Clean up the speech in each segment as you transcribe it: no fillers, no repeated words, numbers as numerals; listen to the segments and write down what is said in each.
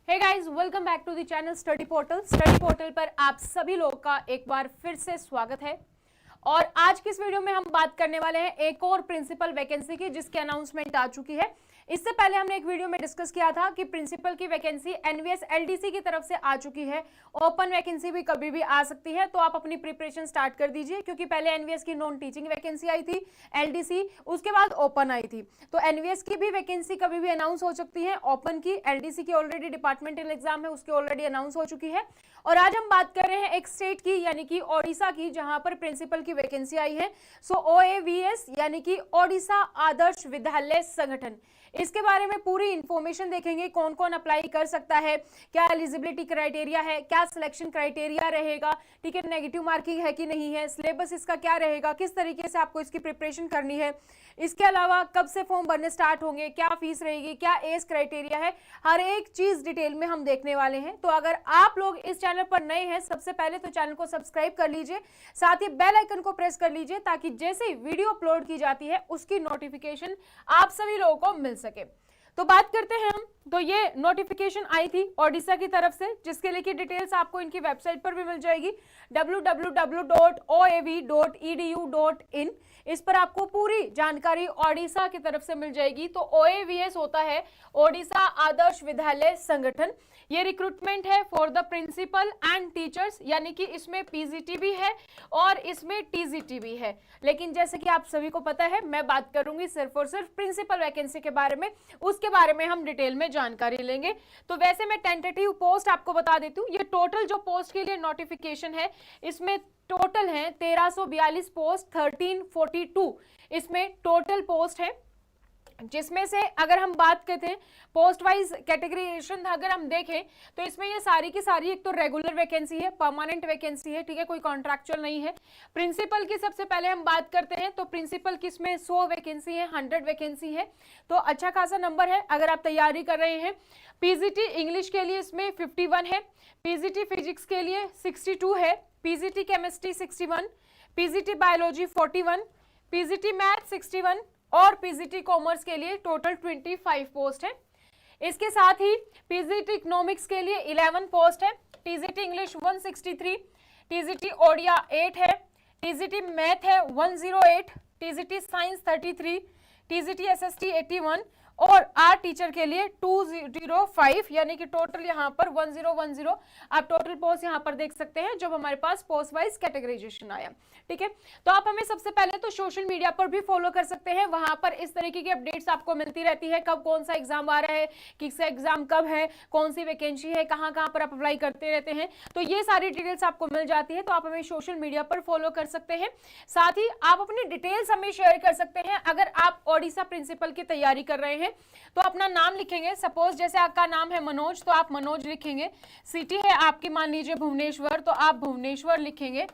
Hey guys, welcome back to the channel Study Portal. Study Portal पर आप सभी लोगों का एक बार फिर से स्वागत है। और आज की इस वीडियो में हम बात करने वाले हैं एक और प्रिंसिपल वैकेंसी की, जिसकी अनाउंसमेंट आ चुकी है। इससे पहले हमने एक वीडियो में डिस्कस किया था कि प्रिंसिपल की वैकेंसी एनवीएस एलडीसी की तरफ से आ चुकी है। ओपन वैकेंसी भी कभी भी आ सकती है, तो आप अपनी प्रिपरेशन स्टार्ट कर दीजिए, क्योंकि पहले एनवीएस की नॉन टीचिंग वैकेंसी आई थी एलडीसी, उसके बाद ओपन आई थी। तो एनवीएस की भी वैकेंसी कभी भी अनाउंस हो सकती है। ओपन की, एलडीसी की ऑलरेडी डिपार्टमेंटल एग्जाम है, उसकी ऑलरेडी अनाउंस हो चुकी है। और आज हम बात कर रहे हैं एक स्टेट की, यानी कि ओडिशा की, जहां पर प्रिंसिपल की वैकेंसी आई है। सो OAVS यानी कि ओडिशा आदर्श विद्यालय संगठन, इसके बारे में पूरी इंफॉर्मेशन देखेंगे। कौन कौन अप्लाई कर सकता है, क्या एलिजिबिलिटी क्राइटेरिया है, क्या सिलेक्शन क्राइटेरिया रहेगा, ठीक है, नेगेटिव मार्किंग है कि नहीं है, सिलेबस इसका क्या रहेगा, किस तरीके से आपको इसकी प्रिपरेशन करनी है, इसके अलावा कब से फॉर्म भरने स्टार्ट होंगे, क्या फीस रहेगी, क्या एज क्राइटेरिया है, हर एक चीज डिटेल में हम देखने वाले हैं। तो अगर आप लोग इस चैनल पर नए हैं, सबसे पहले तो चैनल को सब्सक्राइब कर लीजिए, साथ ही बेल आइकन को प्रेस कर लीजिए, ताकि जैसे ही वीडियो अपलोड की जाती है उसकी नोटिफिकेशन आप सभी लोगों को मिल सके। तो बात करते हैं हम। तो ये नोटिफिकेशन आई थी ओडिशा की तरफ से, जिसके लिए की डिटेल्स आपको इनकी वेबसाइट पर भी मिल जाएगी www.oav.edu.in। इस पर आपको पूरी जानकारी ओडिशा की तरफ से मिल जाएगी। तो OAVS होता है ओडिशा आदर्श विद्यालय संगठन। ये रिक्रूटमेंट है for the principal and teachers, यानी कि इसमें पीजीटी भी है और इसमें टीजीटी भी है। लेकिन जैसे कि आप सभी को पता है, मैं बात करूंगी सिर्फ और सिर्फ प्रिंसिपल वैकेंसी के बारे में, उसके बारे में हम डिटेल में जानकारी लेंगे। तो वैसे मैं टेंटेटिव पोस्ट आपको बता देती हूँ। ये टोटल जो पोस्ट के लिए नोटिफिकेशन है, इसमें टोटल है 1342 पोस्ट, 1342 इसमें टोटल पोस्ट है। जिसमें से अगर हम बात करते हैं पोस्ट वाइज कैटेगराइजेशन, अगर हम देखें तो इसमें ये सारी की सारी एक तो रेगुलर वैकेंसी है, परमानेंट वैकेंसी है, ठीक है, कोई कॉन्ट्रैक्चुअल नहीं है। प्रिंसिपल की सबसे पहले हम बात करते हैं, तो प्रिंसिपल की इसमें 100 वैकेंसी है, 100 वैकेंसी है, तो अच्छा खासा नंबर है अगर आप तैयारी कर रहे हैं। पीजीटी इंग्लिश के लिए इसमें 51 है, पीजीटी फिजिक्स के लिए 62 है, PGT chemistry 61, PGT biology 41, PGT math 61 और पीजीटी कॉमर्स के लिए टोटल 25 पोस्ट है। इसके साथ ही पीजीटी इकोनॉमिक्स के लिए 11 पोस्ट है, टीजीटी इंग्लिश 163, टीजीटी ओडिया 8 है, टीजीटी मैथ है 108, टीजीटी साइंस 33, टीजीटी एसएसटी 81 और आर्ट टीचर के लिए 205, यानी कि टोटल यहाँ पर 1010 आप टोटल पोस्ट यहाँ पर देख सकते हैं जब हमारे पास पोस्ट वाइज कैटेगराइजेशन आया। ठीक है, तो आप हमें सबसे पहले तो सोशल मीडिया पर भी फॉलो कर सकते हैं, वहां पर इस तरीके की अपडेट्स आपको मिलती रहती है, कब कौन सा एग्जाम आ रहा है, किस एग्जाम कब है, कौन सी वैकेंसी है, कहाँ कहाँ पर आप अप्लाई करते रहते हैं, तो ये सारी डिटेल्स आपको मिल जाती है। तो आप हमें सोशल मीडिया पर फॉलो कर सकते हैं, साथ ही आप अपनी डिटेल्स हमें शेयर कर सकते हैं। अगर आप ओडिशा प्रिंसिपल की तैयारी कर रहे हैं तो अपना नाम लिखेंगे, सपोज जैसे आपका नाम है मनोज, तो आप मनोज लिखेंगे, सिटी है आपकी मान लीजिए भुवनेश्वर, तो आप भुवनेश्वर लिखेंगे,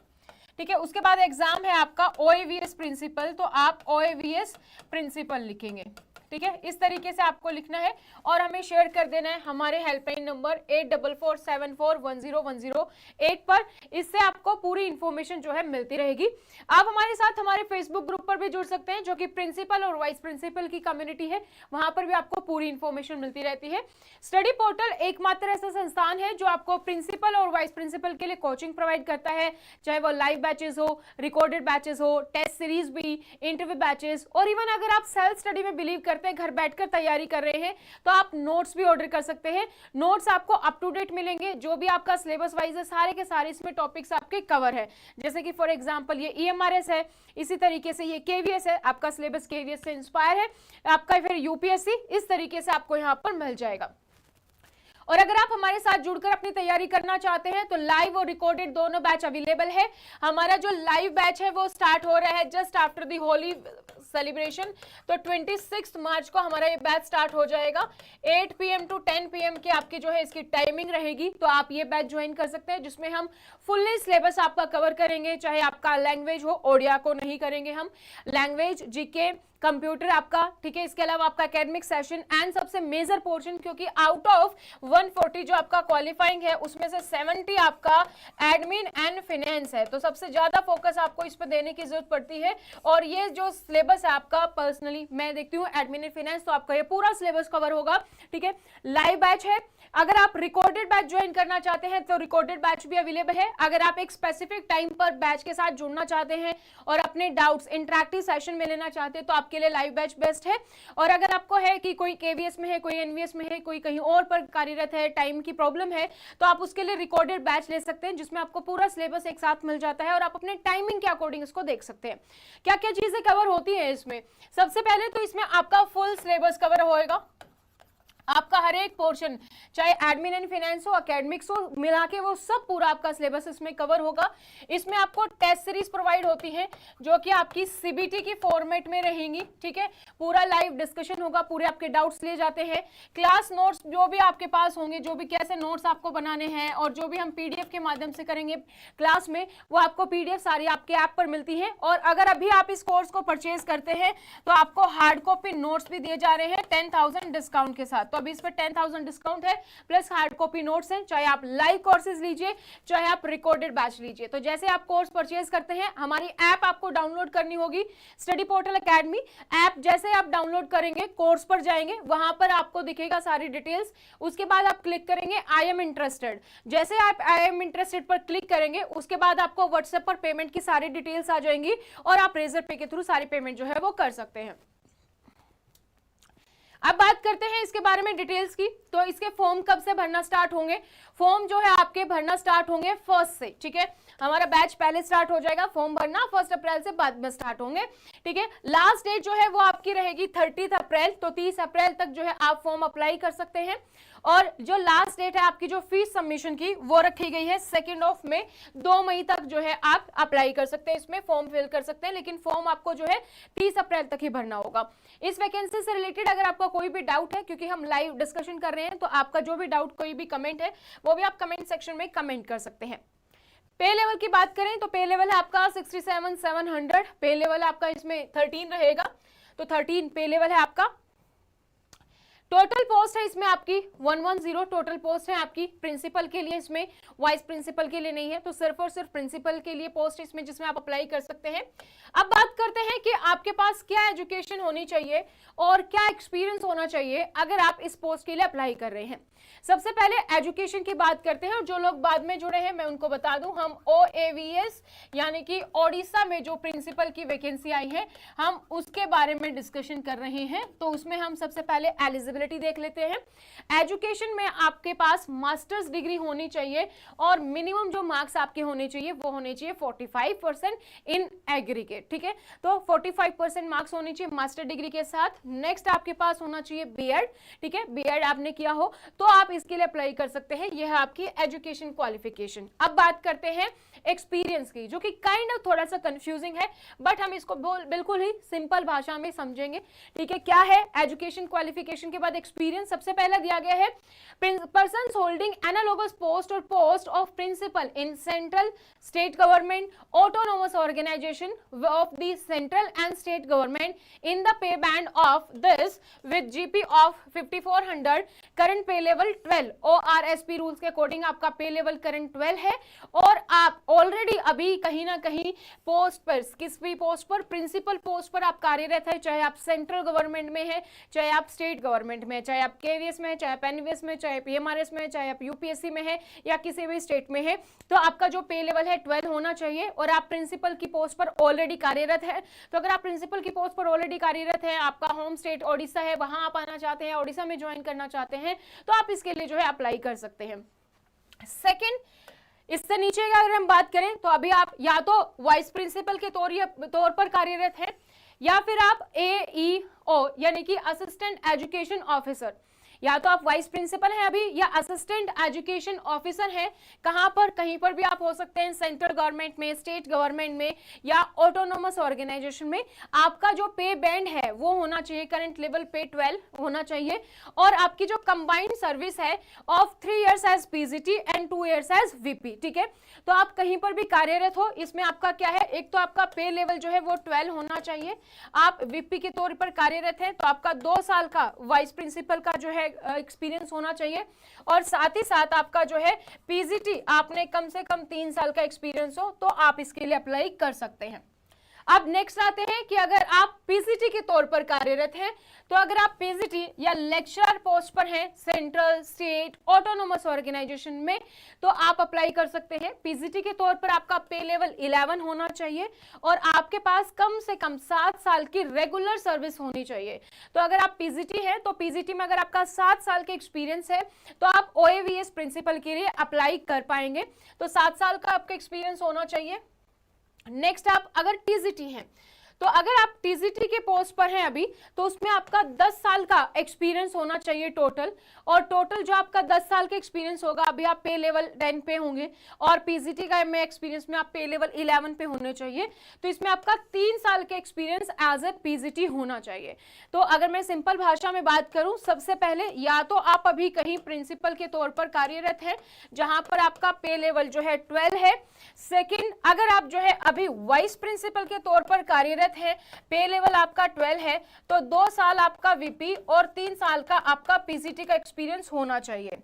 ठीक है। उसके बाद एग्जाम है आपका OAVS प्रिंसिपल, तो आप OAVS प्रिंसिपल लिखेंगे, ठीक है। इस तरीके से आपको लिखना है और हमें शेयर कर देना है हमारे हेल्पलाइन नंबर 8447410108 पर। इससे आपको पूरी इंफॉर्मेशन जो है मिलती रहेगी। आप हमारे साथ हमारे फेसबुक ग्रुप पर भी जुड़ सकते हैं, जो कि प्रिंसिपल और वाइस प्रिंसिपल की कम्युनिटी है, वहां पर भी आपको पूरी इंफॉर्मेशन मिलती रहती है। स्टडी पोर्टल एकमात्र ऐसा संस्थान है जो आपको प्रिंसिपल और वाइस प्रिंसिपल के लिए कोचिंग प्रोवाइड करता है, चाहे वो लाइव बैचेस हो, रिकॉर्डेड बैचेस हो, टेस्ट सीरीज भी, इंटरव्यू बैचेस, और इवन अगर आप सेल्फ स्टडी में बिलीव करते हैं, घर बैठकर तैयारी कर रहे हैं, तो आप नोट्स भी ऑर्डर कर सकते हैं। नोट्स आपको अप टू डेट मिलेंगे, जो भी आपका सिलेबस वाइज है, सारे के सारे इसमें टॉपिक्स आपके कवर है। जैसे कि फॉर एग्जांपल ये EMRS है, इसी तरीके से ये KVS है, आपका सिलेबस KVS से इंस्पायर है, आपका फिर UPSC, इस तरीके से आपको यहाँ पर मिल जाएगा। और अगर आप हमारे साथ जुड़कर अपनी तैयारी करना चाहते हैं तो लाइव और रिकॉर्डेड दोनों बैच अवेलेबल है। हमारा जो लाइव बैच है वो स्टार्ट हो रहा है just after the Holi celebration, तो 26 मार्च को हमारा ये बैच स्टार्ट हो जाएगा। 8 PM टू 10 PM की आपकी जो है इसकी टाइमिंग रहेगी, तो आप ये बैच ज्वाइन कर सकते हैं, जिसमें हम फुल्ली सिलेबस आपका कवर करेंगे। चाहे आपका लैंग्वेज हो, ओडिया को नहीं करेंगे हम, लैंग्वेज, GK, कंप्यूटर आपका, ठीक है, इसके अलावा आपका एकेडमिक सेशन एंड सबसे मेजर पोर्शन, क्योंकि आउट ऑफ 140 जो आपका क्वालिफाइंग है उसमें से 70 आपका एडमिन एंड फाइनेंस है, तो सबसे ज्यादा फोकस आपको इस पर देने की जरूरत पड़ती है। और ये जो सिलेबस है आपका, पर्सनली मैं देखती हूँ एडमिन एंड फाइनेंस, तो आपका ये पूरा सिलेबस कवर होगा, ठीक है। लाइव बैच है, अगर आप रिकॉर्डेड बैच ज्वाइन करना चाहते हैं तो रिकॉर्डेड बैच भी अवेलेबल है। अगर आप एक स्पेसिफिक टाइम पर बैच के साथ जुड़ना चाहते हैं और अपने डाउट्स इंटरैक्टिव सेशन में लेना चाहते हैं तो आपके लिए लाइव बैच बेस्ट है। और अगर आपको है कि कोई केवीएस में है, कोई एनवीएस में है, कोई कहीं और पर कार्यरत है, टाइम की प्रॉब्लम है, तो आप उसके लिए रिकॉर्डेड बैच ले सकते हैं जिसमें आपको पूरा सिलेबस एक साथ मिल जाता है और आप अपने टाइमिंग के अकॉर्डिंग इसको देख सकते हैं। क्या क्या चीजें कवर होती है इसमें? सबसे पहले तो इसमें आपका फुल सिलेबस कवर होएगा, आपका हर एक पोर्शन, चाहे एडमिन एंड फाइनेंस हो, एकेडमिक्स हो, मिला के वो सब पूरा आपका सिलेबस इसमें कवर होगा। इसमें आपको टेस्ट सीरीज प्रोवाइड होती है जो कि आपकी सीबीटी की फॉर्मेट में रहेंगी, ठीक है। पूरा लाइव डिस्कशन होगा, पूरे आपके डाउट्स लिए जाते हैं। क्लास नोट्स जो भी आपके पास होंगे, जो भी कैसे नोट्स आपको बनाने हैं और जो भी हम पीडीएफ के माध्यम से करेंगे क्लास में, वो आपको पीडीएफ सारी आपके ऐप पर मिलती है। और अगर अभी आप इस कोर्स को परचेज करते हैं तो आपको हार्ड कॉपी नोट्स भी दिए जा रहे हैं 10,000 डिस्काउंट के साथ। तो अभी इस पर 10,000 डिस्काउंट है, प्लस हार्ड कॉपी नोट्स हैं, चाहे आप लाइव कोर्सेज लीजिए चाहे आप रिकॉर्डेड बैच लीजिए। तो जैसे आप कोर्स परचेज करते हैं, हमारी ऐप आपको डाउनलोड करनी होगी, स्टडी पोर्टल एकेडमी ऐप। जैसे आप डाउनलोड करेंगे, कोर्स पर जाएंगे, वहां पर आपको दिखेगा सारी डिटेल्स। उसके बाद आप क्लिक करेंगे आई एम इंटरेस्टेड। जैसे आप आई एम इंटरेस्टेड पर क्लिक करेंगे, उसके बाद आपको व्हाट्सएप पर पेमेंट की सारी डिटेल्स आ जाएंगी और आप रेजर पे के थ्रू सारी पेमेंट जो है वो कर सकते हैं। अब बात करते हैं इसके बारे में डिटेल्स की। तो इसके फॉर्म कब से भरना स्टार्ट होंगे? फॉर्म जो है आपके भरना स्टार्ट होंगे 1 से, ठीक है। हमारा बैच पहले स्टार्ट हो जाएगा, फॉर्म भरना 1 अप्रैल से बाद में स्टार्ट होंगे, ठीक है। लास्ट डेट जो है वो आपकी रहेगी 30 अप्रैल, तो 30 अप्रैल तक जो है आप फॉर्म अप्लाई कर सकते हैं। और जो लास्ट डेट है आपकी जो फीस सबमिशन की, वो रखी गई है 2 मई। 2 मई तक जो है आप अप्लाई कर सकते हैं, इसमें फॉर्म फिल कर सकते हैं, लेकिन फॉर्म आपको जो है 30 अप्रैल तक ही भरना होगा। इस वैकेंसी से रिलेटेड अगर आपका कोई भी डाउट है, क्योंकि हम लाइव डिस्कशन कर रहे हैं, तो आपका जो भी डाउट, कोई भी कमेंट है, वो भी आप कमेंट सेक्शन में कमेंट कर सकते हैं। पे लेवल की बात करें तो पे लेवल है आपका 67,700, पे लेवल आपका इसमें 13 रहेगा, तो 13 पे लेवल है आपका। टोटल पोस्ट है इसमें आपकी 110 टोटल पोस्ट है आपकी प्रिंसिपल के लिए, इसमें वाइस प्रिंसिपल के लिए नहीं है, तो सिर्फ और सिर्फ प्रिंसिपल के लिए पोस्ट इसमें जिसमें आप अप्लाई कर सकते हैं। अब बात करते हैं कि आपके पास क्या एजुकेशन होनी चाहिए और क्या एक्सपीरियंस होना चाहिए अगर आप इस पोस्ट के लिए अप्लाई कर रहे हैं। सबसे पहले एजुकेशन की बात करते हैं, और जो लोग बाद में जुड़े हैं मैं उनको बता दूं, हम OAVS यानी कि ओडिशा में जो प्रिंसिपल की वैकेंसी आई है, हम उसके बारे में डिस्कशन कर रहे हैं। तो उसमें हम सबसे पहले एलिजिबिलिटी देख लेते हैं। एजुकेशन में आपके पास मास्टर्स डिग्री होनी चाहिए और मिनिमम जो मार्क्स आपके होने चाहिए वो होने चाहिए 45% इन एग्रीगेट, ठीक है। तो 45% मार्क्स होने चाहिए मास्टर डिग्री के साथ। नेक्स्ट आपके पास होना चाहिए बीएड, ठीक है, बीएड आपने किया हो तो आप इसके लिए अप्लाई कर सकते हैं। यह है आपकी एजुकेशन क्वालिफिकेशन। अब बात करते हैं एक्सपीरियंस की, जो कि काइंड ऑफ थोड़ा सा कंफ्यूजिंग है, बट हम इसको बिल्कुल ही सिंपल भाषा में समझेंगे, ठीक है। क्या है एजुकेशन क्वालिफिकेशन के बाद एक्सपीरियंस? सबसे पहला दिया गया है पर्सन्स होल्डिंग एनालोगस पोस्ट और post of principal in central state government autonomous organisation of the central and state government in the pay band of this with GP of 5400, current pay level 12, ORSP rules के according आपका pay level current 12 है, और आप already अभी कहीं ना कहीं post पर, किस भी पोस्ट पर, प्रिंसिपल पोस्ट पर आप कार्यरत है, चाहे आप सेंट्रल गवर्नमेंट में है, चाहे आप स्टेट गवर्नमेंट में, चाहे आप केवीएस में, चाहे आप एनवीएस में, चाहे पीएमआरएस में, चाहे आप यूपीएससी में है या किसी भी स्टेट में है, तो आपका जो पे लेवल है 12 होना चाहिए और आप प्रिंसिपल की पोस्ट पर ऑलरेडी कार्यरत है। तो अगर आप प्रिंसिपल की पोस्ट पर ऑलरेडी कार्यरत है, आपका होम स्टेट ओडिशा है, वहां आप आना चाहते हैं, ओडिशा में ज्वाइन करना चाहते हैं, तो आप इसके लिए जो है अप्लाई कर सकते हैं। सेकेंड, इससे नीचे अगर हम बात करें तो अभी आप या तो वाइस प्रिंसिपल के तौर पर कार्यरत हैं, या फिर आप AEO यानी कि असिस्टेंट एजुकेशन ऑफिसर, या तो आप वाइस प्रिंसिपल हैं अभी, या असिस्टेंट एजुकेशन ऑफिसर हैं। कहां पर, कहीं पर भी आप हो सकते हैं, सेंट्रल गवर्नमेंट में, स्टेट गवर्नमेंट में, या ऑटोनोमस ऑर्गेनाइजेशन में। आपका जो पे बैंड है वो होना चाहिए, करंट लेवल पे 12 होना चाहिए, और आपकी जो कंबाइंड सर्विस है of 3 years as PGT and 2 years as VP, ठीक है। तो आप कहीं पर भी कार्यरत हो, इसमें आपका क्या है, एक तो आपका पे लेवल जो है वो 12 होना चाहिए। आप वीपी के तौर पर कार्यरत हैं तो आपका 2 साल का वाइस प्रिंसिपल का जो है एक्सपीरियंस होना चाहिए, और साथ ही साथ आपका जो है पीजीटी आपने कम से कम 3 साल का एक्सपीरियंस हो तो आप इसके लिए अप्लाई कर सकते हैं। अब नेक्स्ट आते हैं कि अगर आप पीजीटी के तौर पर कार्यरत हैं, तो अगर आप पीजीटी या लेक्चरर पोस्ट पर हैं सेंट्रल, स्टेट, ऑटोनोमस ऑर्गेनाइजेशन में, तो आप अप्लाई कर सकते हैं। पीजीटी के तौर पर आपका पे लेवल 11 होना चाहिए, और आपके पास कम से कम 7 साल की रेगुलर सर्विस होनी चाहिए। तो अगर आप पीजीटी हैं तो पीजीटी में अगर आपका 7 साल का एक्सपीरियंस है तो आप ओएवीएस प्रिंसिपल के लिए अप्लाई कर पाएंगे। तो 7 साल का आपका एक्सपीरियंस होना चाहिए। नेक्स्ट, आप अगर टीजीटी हैं, तो अगर आप टीजीटी के पोस्ट पर हैं अभी, तो उसमें आपका 10 साल का एक्सपीरियंस होना चाहिए टोटल, और टोटल जो आपका 10 साल का एक्सपीरियंस होगा, अभी आप पे लेवल 10 पे होंगे, और पीजीटी का में एक्सपीरियंस में आप पे लेवल 11 पे होने चाहिए। तो इसमें आपका 3 साल का एक्सपीरियंस एज ए पीजीटी होना चाहिए। तो अगर मैं सिंपल भाषा में बात करूं, सबसे पहले या तो आप अभी कहीं प्रिंसिपल के तौर पर कार्यरत हैं जहां पर आपका पे लेवल जो है 12 है। सेकेंड, अगर आप जो है अभी वाइस प्रिंसिपल के तौर पर कार्यरत है, पे लेवल आपका 12 है, तो 2 साल आपका वीपी और 3 साल का आपका पीजीटी का एक्सपीरियंस होना चाहिए।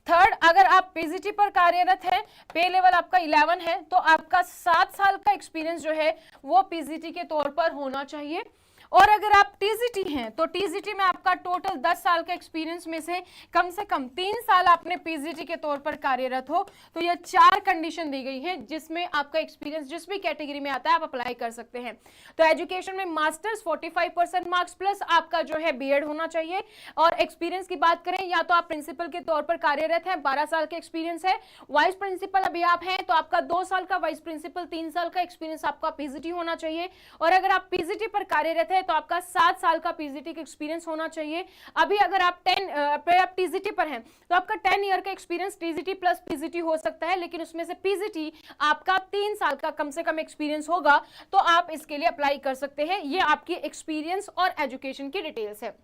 थर्ड, अगर आप पीजीटी पर कार्यरत हैं, पे लेवल आपका 11 है, तो आपका 7 साल का एक्सपीरियंस जो है वो पीजीटी के तौर पर होना चाहिए। और अगर आप टीजीटी हैं तो टीजीटी में आपका टोटल 10 साल का एक्सपीरियंस में से कम 3 साल आपने पीजीटी के तौर पर कार्यरत हो। तो ये 4 कंडीशन दी गई है जिसमें आपका एक्सपीरियंस जिस भी कैटेगरी में आता है आप अप्लाई कर सकते हैं। तो एजुकेशन में मास्टर्स 45% मार्क्स प्लस आपका जो है बीएड होना चाहिए। और एक्सपीरियंस की बात करें, या तो आप प्रिंसिपल के तौर पर कार्यरत हैं, 12 साल का एक्सपीरियंस है। वाइस प्रिंसिपल अभी आप हैं तो आपका 2 साल का वाइस प्रिंसिपल, 3 साल का एक्सपीरियंस आपका पीजीटी होना चाहिए। और अगर आप पीजीटी पर कार्यरत है तो आपका 7 साल का पीजीटी का एक्सपीरियंस होना चाहिए। अभी अगर आप टीजीटी पर हैं तो आपका 10 ईयर का एक्सपीरियंस टीजीटी प्लस पीजीटी हो सकता है, लेकिन उसमें से पीजीटी आपका 3 साल का कम से कम एक्सपीरियंस होगा, तो आप इसके लिए अप्लाई कर सकते हैं। ये आपकी एक्सपीरियंस और एजुकेशन की डिटेल्स है।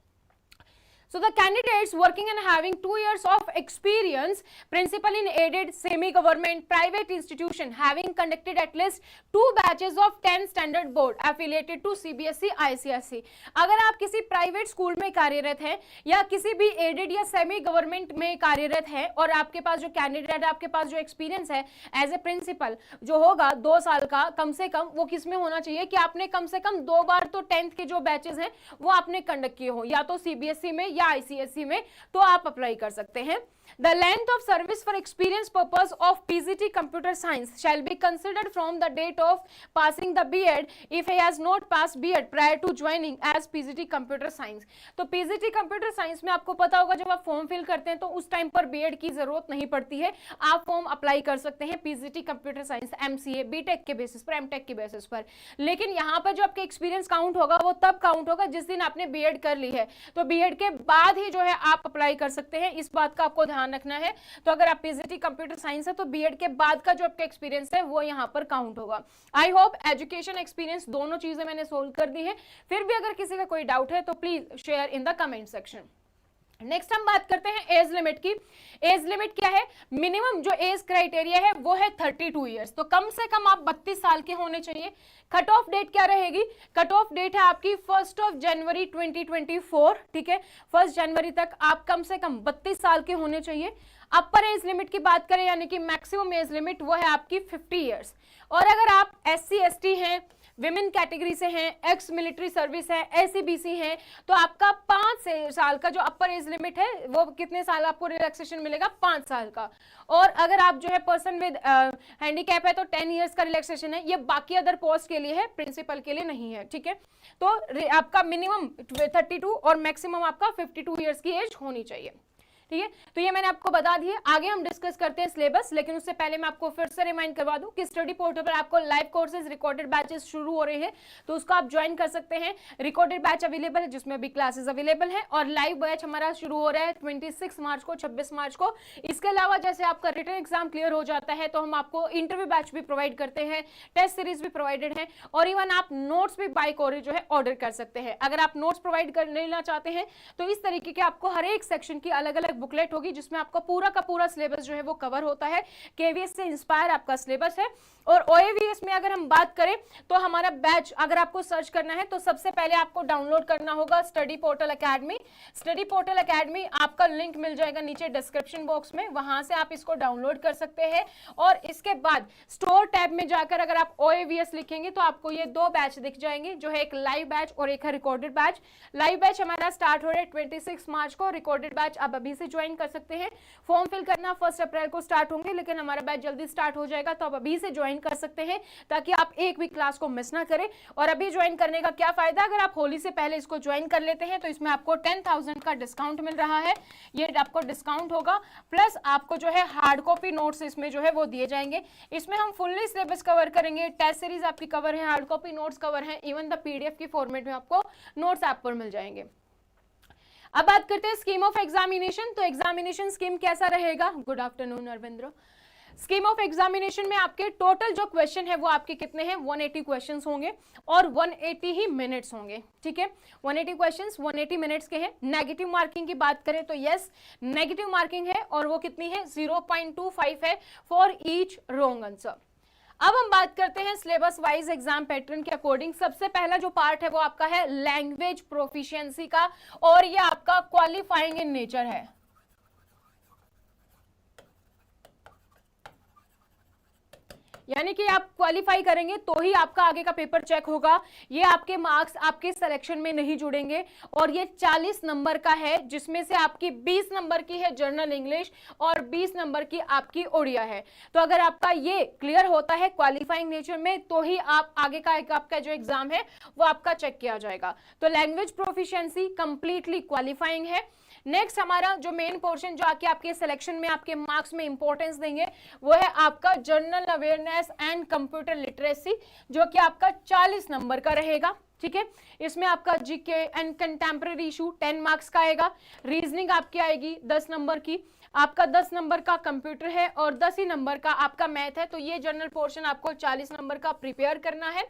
So the candidates working and having 2 years of experience, principal in aided, semi-government, private institution having conducted at least 2 batches of 10 standard board affiliated to CBSE, ICSE। अगर आप किसी प्राइवेट स्कूल में कार्यरत हैं या किसी भी एडेड या सेमी गवर्नमेंट में कार्यरत हैं, और आपके पास जो कैंडिडेट, आपके पास जो एक्सपीरियंस है एज ए प्रिंसिपल जो होगा 2 साल का कम से कम, वो किस में होना चाहिए कि आपने कम से कम 2 बार तो 10th के जो बैचेस हैं वो आपने कंडक्ट किए हो, या तो सीबीएसई में या आईसीएसई में, तो आप अप्लाई कर सकते हैं। The length of service for experience purpose of PGT Computer Science shall be considered from the date of passing the B.Ed if he has not passed B.Ed prior to joining as PGT Computer Science। तो PGT Computer Science में आपको पता होगा जब आप form fill करते हैं तो उस टाइम पर B.Ed की जरूरत नहीं पड़ती है, आप फॉर्म अप्लाई कर सकते हैं PGT Computer Science MCA B.Tech के बेसिस पर, M.Tech के बेसिस पर। लेकिन यहाँ पर जो आपका एक्सपीरियंस काउंट होगा वो तब काउंट होगा जिस दिन आपने B.Ed कर ली है, तो B.Ed के बाद ही जो है आप अप्लाई कर सकते हैं, इस बात का आपको ध्यान रखना है। तो अगर आप पीजीटी कंप्यूटर साइंस है तो बीएड के बाद का जो आपका एक्सपीरियंस है वो यहां पर काउंट होगा। आई होप एजुकेशन एक्सपीरियंस दोनों चीजें मैंने सोल्व कर दी है। फिर भी अगर किसी का कोई डाउट है तो please share in the comment section. Next हम बात करते हैं एज लिमिट की। एज लिमिट क्या है? मिनिमम जो एज क्राइटेरिया है वो है 32 ईयर्स, तो कम से कम आप 32 साल के होने चाहिए। कट ऑफ डेट क्या रहेगी? कट ऑफ डेट है आपकी 1 जनवरी 2024, ठीक है। 1 जनवरी तक आप कम से कम 32 साल के होने चाहिए। अपर एज लिमिट की बात करें यानी कि मैक्सिमम एज लिमिट वो है आपकी 50 ईयर्स। और अगर आप SC ST हैं, विमेन कैटेगरी से हैं, एक्स मिलिट्री सर्विस है, SCBC हैं, तो आपका 5 साल का जो अपर एज लिमिट है वो कितने साल आपको रिलैक्सेशन मिलेगा? 5 साल का। और अगर आप जो है पर्सन विद हैंडीकैप है तो 10 ईयर्स का रिलैक्सेशन है। ये बाकी अदर पोस्ट के लिए है, प्रिंसिपल के लिए नहीं है, ठीक है। तो आपका मिनिमम 32 और मैक्सिमम आपका 52 ईयर्स की एज होनी चाहिए। ठीक है, तो ये मैंने आपको बता दिया। आगे हम डिस्कस करते हैं सिलेबस, लेकिन उससे पहले मैं आपको फिर से रिमाइंड करवा दूं कि स्टडी पोर्टल पर आपको लाइव कोर्सेज रिकॉर्डेड बैचेस शुरू हो रहे हैं, तो उसको आप ज्वाइन कर सकते हैं। रिकॉर्डेड बैच अवेलेबल है जिसमें भी क्लासेस अवेलेबल है, और लाइव बैच हमारा शुरू हो रहा है 26 मार्च को, 26 मार्च को। इसके अलावा जैसे आपका रिटन एग्जाम क्लियर हो जाता है तो हम आपको इंटरव्यू बैच भी प्रोवाइड करते हैं, टेस्ट सीरीज भी प्रोवाइडेड है, और इवन आप नोट्स भी बाय कोरियर जो है ऑर्डर कर सकते हैं। अगर आप नोट्स प्रोवाइड कर लेना चाहते हैं तो इस तरीके के आपको हर एक सेक्शन की अलग अलग बुकलेट होगी जिसमें आपका पूरा का पूरा सिलेबस जो है वो कवर होता है। केवीएस से इंस्पायर आपका सिलेबस है। और ओएवीएस में अगर हम बात करें तो हमारा बैच अगर आपको सर्च करना है तो सबसे पहले आपको डाउनलोड करना होगा study portal academy. Study portal academy आपका लिंक मिल जाएगा नीचे डिस्क्रिप्शन बॉक्स में, वहां से आप इसको डाउनलोड कर सकते हैं। और इसके बाद स्टोर टैब में जाकर अगर आप ओएवीएस लिखेंगे तो आपको ये दो बैच दिख जाएंगे, जो है एक लाइव बैच और एक है रिकॉर्डेड बैच। लाइव बैच हमारा स्टार्ट हो रहा है 26 मार्च को, रिकॉर्डेड बैच आप अभी से ज्वाइन कर सकते हैं। फॉर्म फिल करना 1 अप्रैल को स्टार्ट होंगे, लेकिन हमारा बैच जल्दी स्टार्ट हो जाएगा तो आप अभी से ज्वाइन कर सकते हैं ताकि आप एक भी क्लास को मिस ना करें। और अभी ज्वाइन करने का क्या फायदा, अगर आप होली से पहले इसको ज्वाइन कर लेते हैं तो इसमें आपको 10,000 का डिस्काउंट मिल रहा है। ये आपको डिस्काउंट होगा, प्लस आपको जो है हार्ड कॉपी नोट्स इसमें जो है वो दिए जाएंगे। इसमें हम फुल्ली सिलेबस कवर करेंगे, टेस्ट सीरीज आपकी कवर है, हार्ड कॉपी नोट्स कवर है, इवन द पीडीएफ की फॉर्मेट में आपको नोट्स ऐप पर मिल जाएंगे। अब बात करते हैं स्कीम ऑफ एग्जामिनेशन। तो एग्जामिनेशन स्कीम कैसा रहेगा। Good afternoon Arvindra. Scheme of examination में आपके टोटल जो क्वेश्चन है वो आपके कितने हैं, 180 क्वेश्चंस होंगे और 180 ही मिनट्स होंगे। ठीक है, 180 क्वेश्चंस 180 मिनट्स के हैं। नेगेटिव मार्किंग की बात करें तो यस नेगेटिव मार्किंग है, और वो कितनी है 0.25 है फॉर ईच रॉन्ग आंसर। अब हम बात करते हैं सिलेबस वाइज एग्जाम पैटर्न के अकॉर्डिंग। सबसे पहला जो पार्ट है वो आपका है लैंग्वेज प्रोफिशिएंसी का, और ये आपका क्वालिफाइंग इन नेचर है। यानी कि आप क्वालिफाई करेंगे तो ही आपका आगे का पेपर चेक होगा। ये आपके मार्क्स आपके सिलेक्शन में नहीं जुड़ेंगे, और ये 40 नंबर का है, जिसमें से आपकी 20 नंबर की है जनरल इंग्लिश और 20 नंबर की आपकी ओडिया है। तो अगर आपका ये क्लियर होता है क्वालिफाइंग नेचर में तो ही आप आगे का आपका जो एग्जाम है वो आपका चेक किया जाएगा। तो लैंग्वेज प्रोफिशिएंसी कंप्लीटली क्वालिफाइंग है। नेक्स्ट हमारा जो मेन पोर्शन जो आके आपके सिलेक्शन में आपके मार्क्स में इंपॉर्टेंस देंगे वो है आपका general awareness and computer literacy, जो कि आपका 40 नंबर का रहेगा। ठीक है, इसमें आपका GK and contemporary issue 10 marks का आएगा। रीजनिंग आपकी आएगी 10 नंबर की, आपका 10 नंबर का कंप्यूटर है और 10 ही नंबर का आपका मैथ है। तो ये जनरल पोर्शन आपको 40 नंबर का प्रिपेयर करना है।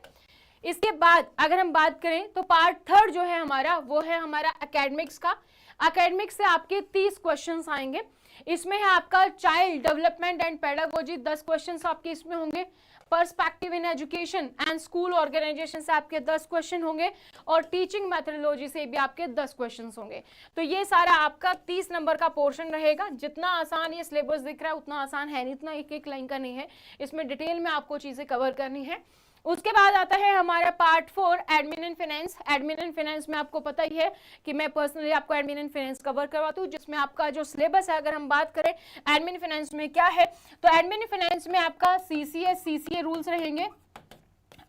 इसके बाद अगर हम बात करें तो पार्ट थर्ड जो है हमारा वो है हमारा एकेडमिक्स का। एकेडमिक्स से आपके 30 क्वेश्चंस आएंगे। इसमें है आपका child development and pedagogy 10 questions आपके इसमें होंगे। Perspective in education and school organisation से आपके 10 क्वेश्चन होंगे, और टीचिंग मेथोडोलॉजी से भी आपके 10 क्वेश्चन होंगे। तो ये सारा आपका 30 नंबर का पोर्शन रहेगा। जितना आसान ये सिलेबस दिख रहा है उतना आसान है नहीं, इतना एक एक लाइन का नहीं है, इसमें डिटेल में आपको चीजें कवर करनी है। उसके बाद आता है हमारा part 4 admin and finance. Admin and finance में आपको पता ही है कि मैं पर्सनली आपको एडमिन एंड फाइनेंस कवर करवाती हूँ, जिसमें आपका जो सिलेबस है अगर हम बात करें एडमिन फाइनेंस में क्या है, तो एडमिन फाइनेंस में आपका सीसीएस सीसीए रूल्स रहेंगे,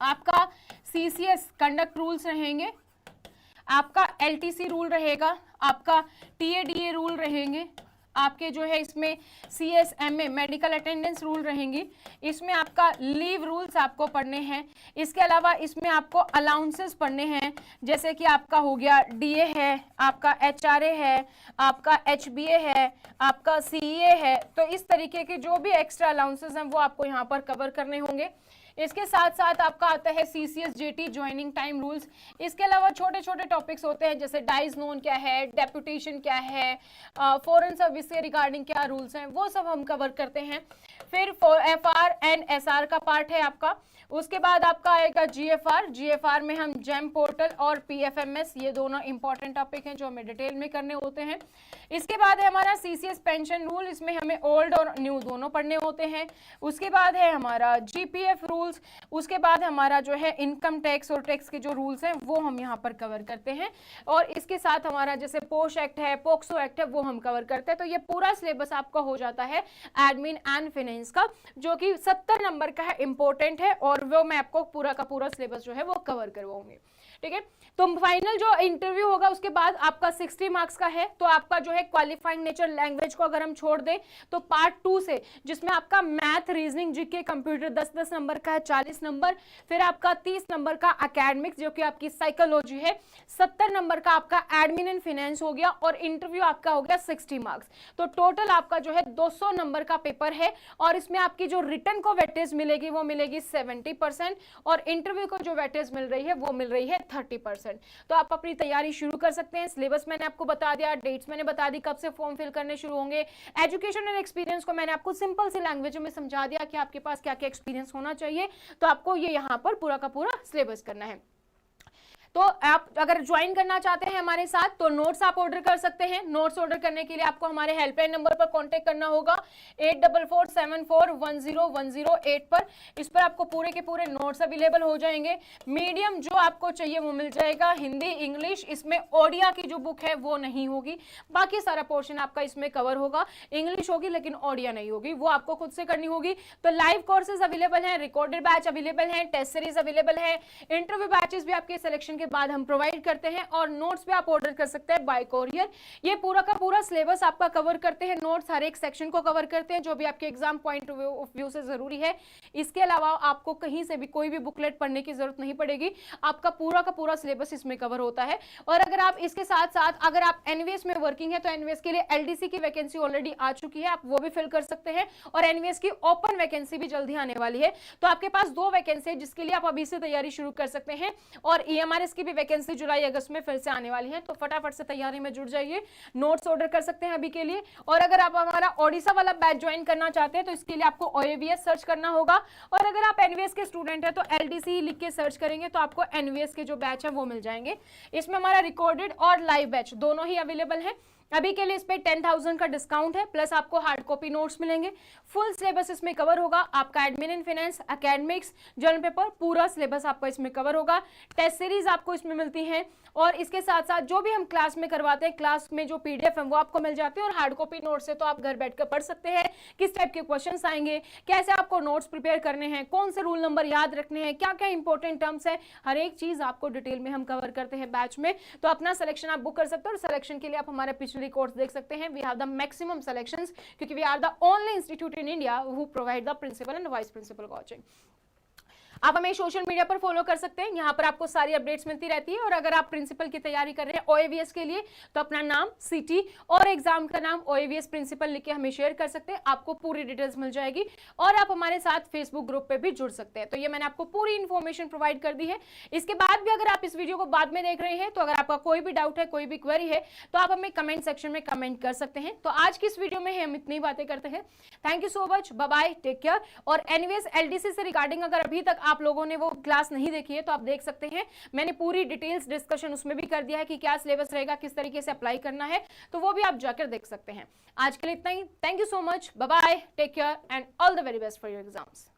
आपका सीसीएस कंडक्ट रूल्स रहेंगे, आपका एलटीसी रूल रहेगा, आपका टीएडीए रूल रहेंगे, आपके जो है इसमें सीएसएमए मेडिकल अटेंडेंस रूल रहेंगी, इसमें आपका लीव रूल्स आपको पढ़ने हैं। इसके अलावा इसमें आपको अलाउंसेस पढ़ने हैं, जैसे कि आपका हो गया डीए है, आपका एचआरए है, आपका एचबीए है, आपका सीए है। तो इस तरीके के जो भी एक्स्ट्रा अलाउंसेस हैं वो आपको यहाँ पर कवर करने होंगे। इसके साथ साथ आपका आता है CCS jetty joining time rules. इसके अलावा छोटे छोटे टॉपिक्स होते हैं, जैसे डाइज नोन क्या है, डेपुटेशन क्या है, फॉरेन सर्विस से रिगार्डिंग क्या रूल्स हैं, वो सब हम कवर करते हैं। फिर एफआर एंड एसआर का पार्ट है आपका। उसके बाद आपका आएगा जीएफआर। जीएफआर में हम जेम पोर्टल और पीएफएमएस, ये दोनों इंपॉर्टेंट टॉपिक हैं जो हमें डिटेल में करने होते हैं। इसके बाद है हमारा सीसीएस पेंशन रूल, इसमें हमें ओल्ड और न्यू दोनों पढ़ने होते हैं। उसके बाद है हमारा जीपीएफ रूल रूल्स, उसके बाद हमारा जो है इनकम टैक्स और टैक्स के जो रूल्स हैं वो हम यहाँ पर कवर करते हैं, और इसके साथ हमारा जैसे पोश एक्ट है, पोक्सो एक्ट है, वो हम कवर करते हैं। तो ये पूरा सिलेबस आपका हो जाता है एडमिन एंड फाइनेंस का, जो कि 70 नंबर का है, इंपॉर्टेंट है, और वो मैं आपको पूरा का पूरा सिलेबस जो है वो कवर करवाऊंगी। ठीक है, तो फाइनल जो इंटरव्यू होगा उसके बाद आपका 60 मार्क्स का है। तो आपका जो है क्वालिफाइंग नेचर लैंग्वेज को अगर हम छोड़ दें तो पार्ट 2 से, जिसमें आपका math, reasoning, GK, computer 10-10 number का है, 40 नंबर, फिर आपका 30 नंबर का एकेडमिक्स जो कि आपकी साइकोलॉजी है, 70 नंबर का आपका एडमिन एंड फाइनेंस हो गया, और इंटरव्यू आपका हो गया 60 मार्क्स। तो टोटल आपका जो है 200 नंबर का पेपर है, और इसमें आपकी जो रिटन को वेटेज मिलेगी वो मिलेगी 70%, और इंटरव्यू को जो वेटेज मिल रही है वो मिल रही है 30%। तो आप अपनी तैयारी शुरू कर सकते हैं। सिलेबस मैंने आपको बता दिया, डेट्स मैंने बता दी, कब से फॉर्म फिल करने शुरू होंगे, एजुकेशन एंड एक्सपीरियंस को मैंने आपको सिंपल सी लैंग्वेज में समझा दिया कि आपके पास क्या क्या एक्सपीरियंस होना चाहिए। तो आपको ये यहाँ पर पूरा का पूरा सिलेबस करना है। तो आप अगर ज्वाइन करना चाहते हैं हमारे साथ तो नोट्स आप ऑर्डर कर सकते हैं। नोट्स ऑर्डर करने के लिए आपको हमारे हेल्पलाइन नंबर पर कांटेक्ट करना होगा 8447410108 पर। इस पर आपको पूरे के पूरे नोट्स अवेलेबल हो जाएंगे। मीडियम जो आपको चाहिए वो मिल जाएगा, हिंदी, इंग्लिश। इसमें ओडिया की जो बुक है वो नहीं होगी, बाकी सारा पोर्शन आपका इसमें कवर होगा। इंग्लिश होगी लेकिन ओडिया नहीं होगी, वो आपको खुद से करनी होगी। तो लाइव कोर्सेज अवेलेबल हैं, रिकॉर्डेड बैच अवेलेबल हैं, टेस्ट सीरीज अवेलेबल है, इंटरव्यू बैचेस भी आपके सिलेक्शन के बाद हम प्रोवाइड करते हैं, और नोट्स भी आप ऑर्डर कर सकते हैं बाय कोरियर। ये पूरा का पूरा सिलेबस आपका कवर करते हैं, नोट्स हर एक सेक्शन को कवर करते हैं जो भी आपके एग्जाम पॉइंट ऑफ व्यू से जरूरी है। इसके अलावा आपको कहीं से भी कोई भी बुकलेट पढ़ने की जरूरत नहीं पड़ेगी, आपका पूरा का पूरा सिलेबस इसमें कवर होता है। और अगर आप इसके साथ साथ अगर आप एनवीएस में वर्किंग है तो एनवीएस के लिए एलडीसी की वैकेंसी ऑलरेडी आ चुकी है, आप वो भी फिल कर सकते हैं, और एनवीएस की ओपन वैकेंसी भी जल्दी आने वाली है। तो आपके पास 2 वैकेंसी है जिसके लिए आप अभी से तैयारी शुरू कर सकते हैं, और ईएमआरएस की भी वैकेंसी जुलाई अगस्त में फिर से आने वाली है। तो फटाफट से तैयारी में जुट जाइए, नोट्स ऑर्डर कर सकते हैं अभी के लिए। और अगर आप हमारा ओडिशा वाला बैच ज्वाइन करना चाहते हैं तो इसके लिए आपको ओएवीएस सर्च करना होगा, और अगर आप एनवीएस के स्टूडेंट हैं तो एलडीसी लिख के सर्च करेंगे तो आपको एनवीएस के जो बैच है वो मिल जाएंगे। इसमें हमारा रिकॉर्डेड और लाइव बैच दोनों ही अवेलेबल है। अभी के लिए इस पे 10,000 का डिस्काउंट है, प्लस आपको हार्ड कॉपी नोट्स मिलेंगे। फुल सिलेबस इसमें कवर होगा, आपका admin and finance, academics, journal paper, पूरा सिलेबस आपका इसमें कवर होगा। टेस्ट सीरीज आपको इसमें मिलती है, और इसके साथ साथ जो भी हम क्लास में करवाते हैं, क्लास में जो पीडीएफ है वो आपको मिल जाती है, और हार्ड कॉपी नोट्स है तो आप घर बैठकर पढ़ सकते हैं किस टाइप के क्वेश्चंस आएंगे, कैसे आपको नोट्स प्रिपेयर करने हैं, कौन से रूल नंबर याद रखने हैं, क्या क्या इंपॉर्टेंट टर्म्स है, हर एक चीज आपको डिटेल में हम कवर करते हैं बैच में। तो अपना सिलेक्शन आप बुक कर सकते हो, और सिलेक्शन के लिए आप हमारे पिछले कोर्स देख सकते हैं। We have the maximum selections, क्योंकि we are the only institute in India who provide the principal and vice principal coaching. आप हमें सोशल मीडिया पर फॉलो कर सकते हैं, यहाँ पर आपको सारी अपडेट्स मिलती रहती है। और अगर आप प्रिंसिपल की तैयारी कर रहे हैं ओएवीएस के लिए तो अपना नाम, सिटी और एग्जाम का नाम ओएवीएस प्रिंसिपल लिख के हमें शेयर कर सकते हैं, आपको पूरी डिटेल्स मिल जाएगी। और आप हमारे साथ फेसबुक ग्रुप पे भी जुड़ सकते हैं। तो ये मैंने आपको पूरी इन्फॉर्मेशन प्रोवाइड कर दी है। इसके बाद भी अगर आप इस वीडियो को बाद में देख रहे हैं तो अगर आपका कोई भी डाउट है, कोई भी क्वेरी है, तो आप हमें कमेंट सेक्शन में कमेंट कर सकते हैं। तो आज की इस वीडियो में हम इतनी बातें करते हैं। Thank you so much, bye bye, take care. और एनीवेज एलडीसी से रिगार्डिंग अगर अभी तक आप लोगों ने वो क्लास नहीं देखी है तो आप देख सकते हैं, मैंने पूरी डिटेल्स डिस्कशन उसमें भी कर दिया है कि क्या सिलेबस रहेगा, किस तरीके से अप्लाई करना है, तो वो भी आप जाकर देख सकते हैं। आज के लिए इतना ही। Thank you so much, bye bye, take care and all the very best for your exams.